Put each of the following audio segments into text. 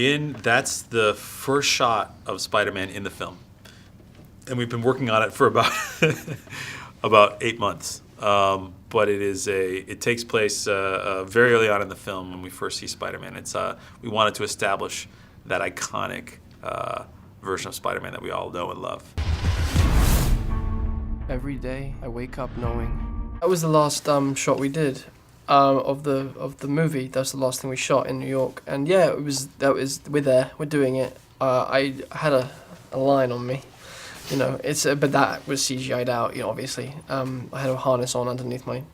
That's the first shot of Spider-Man in the film, and we've been working on it for about about 8 months. But it takes place very early on in the film when we first see Spider-Man. We wanted to establish that iconic version of Spider-Man that we all know and love. Every day I wake up knowing. That was the last shot we did of the movie. That's the last thing we shot in New York. And yeah, we're there. We're doing it. I had a line on me. You know, but that was CGI'd out, you know, obviously. I had a harness on underneath my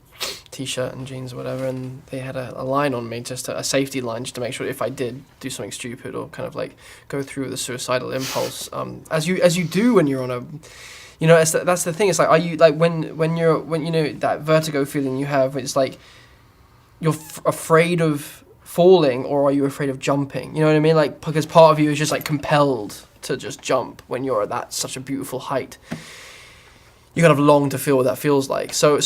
t-shirt and jeans or whatever, and they had a line on me, just a safety line, just to make sure if I did do something stupid or kind of like go through with a suicidal impulse, as you do when you're on a, you know, that's the thing. It's like, are you like when you know that vertigo feeling you have? It's like you're afraid of falling, or are you afraid of jumping? You know what I mean? Like, because part of you is just like compelled to just jump when you're at that such a beautiful height. You kind of long to feel what that feels like. So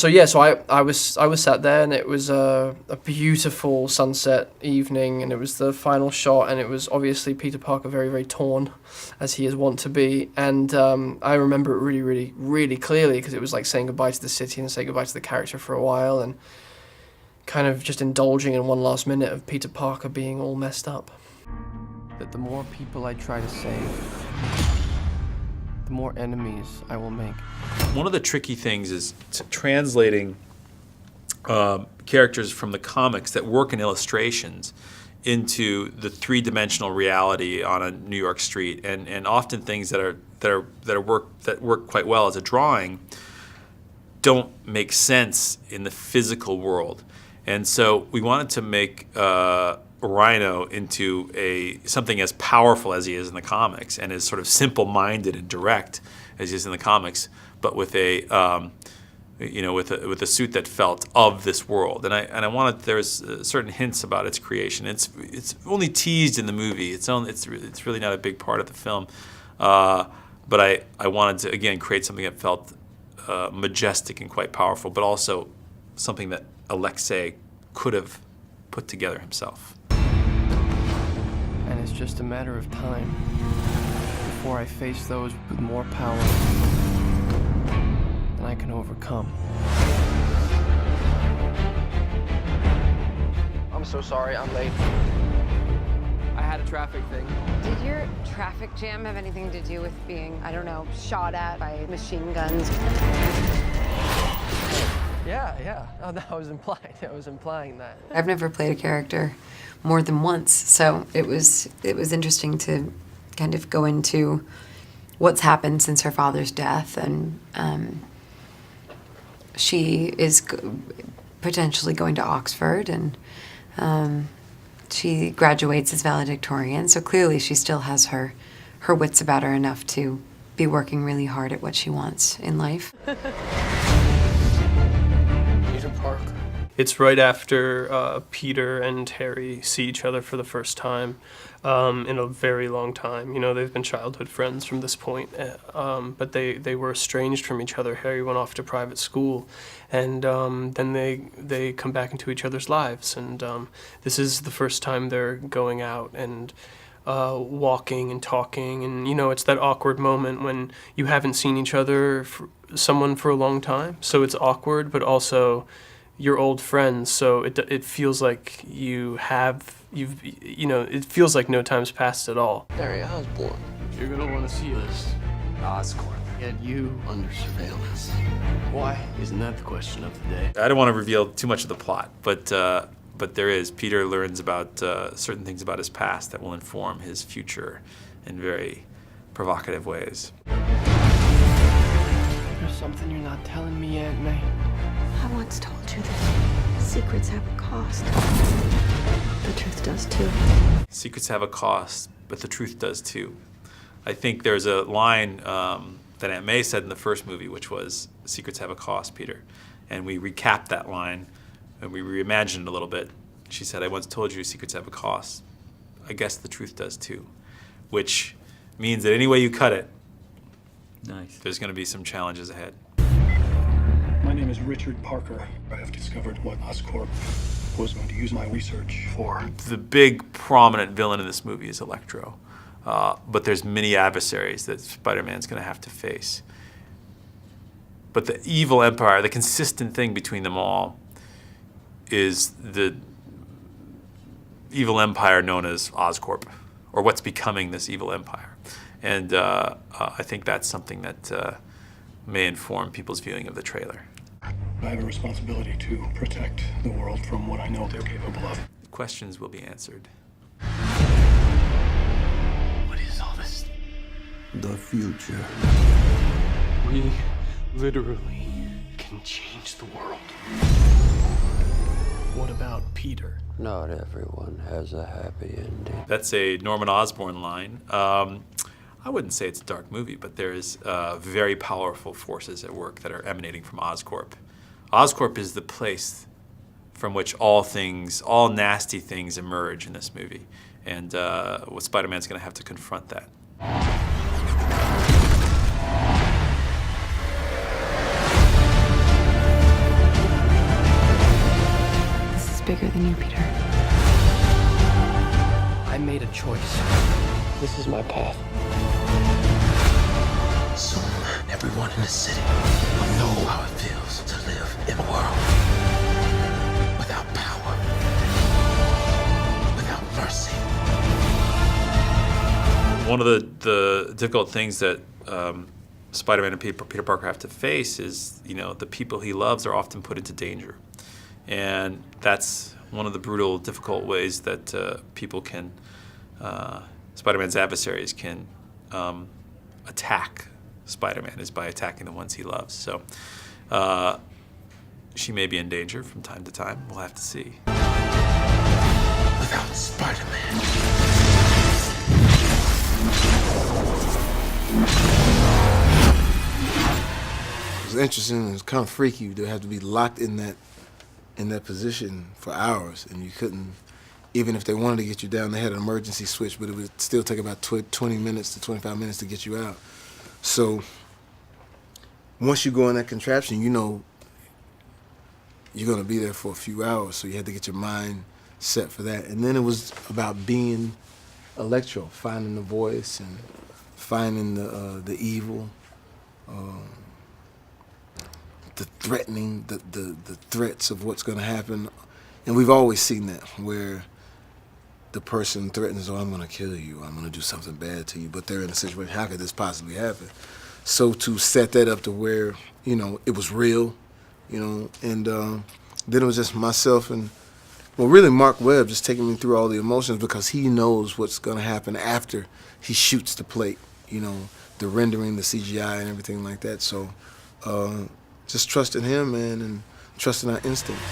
I was sat there, and it was a beautiful sunset evening, and it was the final shot, and it was obviously Peter Parker very, very torn, as he is wont to be. And I remember it really, really, really clearly, because it was like saying goodbye to the city and saying goodbye to the character for a while, and kind of just indulging in one last minute of Peter Parker being all messed up. That the more people I try to save, the more enemies I will make. One of the tricky things is translating characters from the comics that work in illustrations into the three-dimensional reality on a New York street, and often things that work quite well as a drawing don't make sense in the physical world. And so we wanted to make Rhino into something as powerful as he is in the comics, and as sort of simple-minded and direct as he is in the comics, but with a suit that felt of this world. And I wanted, there's certain hints about its creation. It's only teased in the movie. It's really not a big part of the film. But I wanted to again create something that felt majestic and quite powerful, but also something that Alexei could have put together himself. And it's just a matter of time before I face those with more power than I can overcome. I'm so sorry, I'm late. I had a traffic thing. Did your traffic jam have anything to do with being, I don't know, shot at by machine guns? Yeah. Oh, that was implied. I was implying that. I've never played a character more than once, so it was interesting to kind of go into what's happened since her father's death, and she is potentially going to Oxford, and she graduates as valedictorian, so clearly she still has her wits about her enough to be working really hard at what she wants in life. Parker. It's right after Peter and Harry see each other for the first time in a very long time. You know, they've been childhood friends from this point, but they were estranged from each other. Harry went off to private school, and then they come back into each other's lives, and this is the first time they're going out and walking and talking, and you know, it's that awkward moment when you haven't seen each other, someone for a long time, so it's awkward, but also you're old friends, so it feels like it feels like no time's passed at all. Harry Osborn, You're gonna want to see this. Oscorp, get you under surveillance. Why? Isn't that the question of the day? I don't want to reveal too much of the plot, but Peter learns about certain things about his past that will inform his future in very provocative ways. There's something you're not telling me, Aunt May. I once told you that secrets have a cost. The truth does too. Secrets have a cost, but the truth does too. I think there's a line that Aunt May said in the first movie, which was, "Secrets have a cost, Peter." And we recapped that line, and we reimagined it a little bit. She said, "I once told you secrets have a cost. I guess the truth does too." Which means that any way you cut it, there's going to be some challenges ahead. My name is Richard Parker. I have discovered what Oscorp was going to use my research for. The big prominent villain in this movie is Electro, but there's many adversaries that Spider-Man's going to have to face. But the evil empire, the consistent thing between them all, is the evil empire known as Oscorp, or what's becoming this evil empire. And I think that's something that may inform people's viewing of the trailer. I have a responsibility to protect the world from what I know they're capable of. Questions will be answered. What is all this? The future. We literally can change the world. What about Peter? Not everyone has a happy ending. That's a Norman Osborn line. I wouldn't say it's a dark movie, but there's very powerful forces at work that are emanating from Oscorp. Oscorp is the place from which all nasty things emerge in this movie. And Spider-Man's going to have to confront that. This is bigger than you, Peter. I made a choice. This is my path. Soon, everyone in the city will know how it feels to live in a world without power, without mercy. One of the difficult things that Spider-Man and Peter Parker have to face is, the people he loves are often put into danger. And that's one of the brutal, difficult ways that Spider-Man's adversaries can attack Spider-Man, is by attacking the ones he loves. So she may be in danger from time to time. We'll have to see. Without Spider-Man. It was interesting. It was kind of freaky to have to be locked in that position for hours, and you couldn't. Even if they wanted to get you down, they had an emergency switch, but it would still take about 20 minutes to 25 minutes to get you out. So once you go in that contraption, you're going to be there for a few hours, so you had to get your mind set for that. And then it was about being Electro, finding the voice and finding the evil, the threatening, the threats of what's going to happen. And we've always seen that, where the person threatens, oh, I'm going to kill you, I'm going to do something bad to you, but they're in a situation, how could this possibly happen? So to set that up to where, it was real, and then it was just myself and, well, really Mark Webb just taking me through all the emotions, because he knows what's going to happen after he shoots the plate, the rendering, the CGI and everything like that. So just trusting him, man, and trusting our instinct.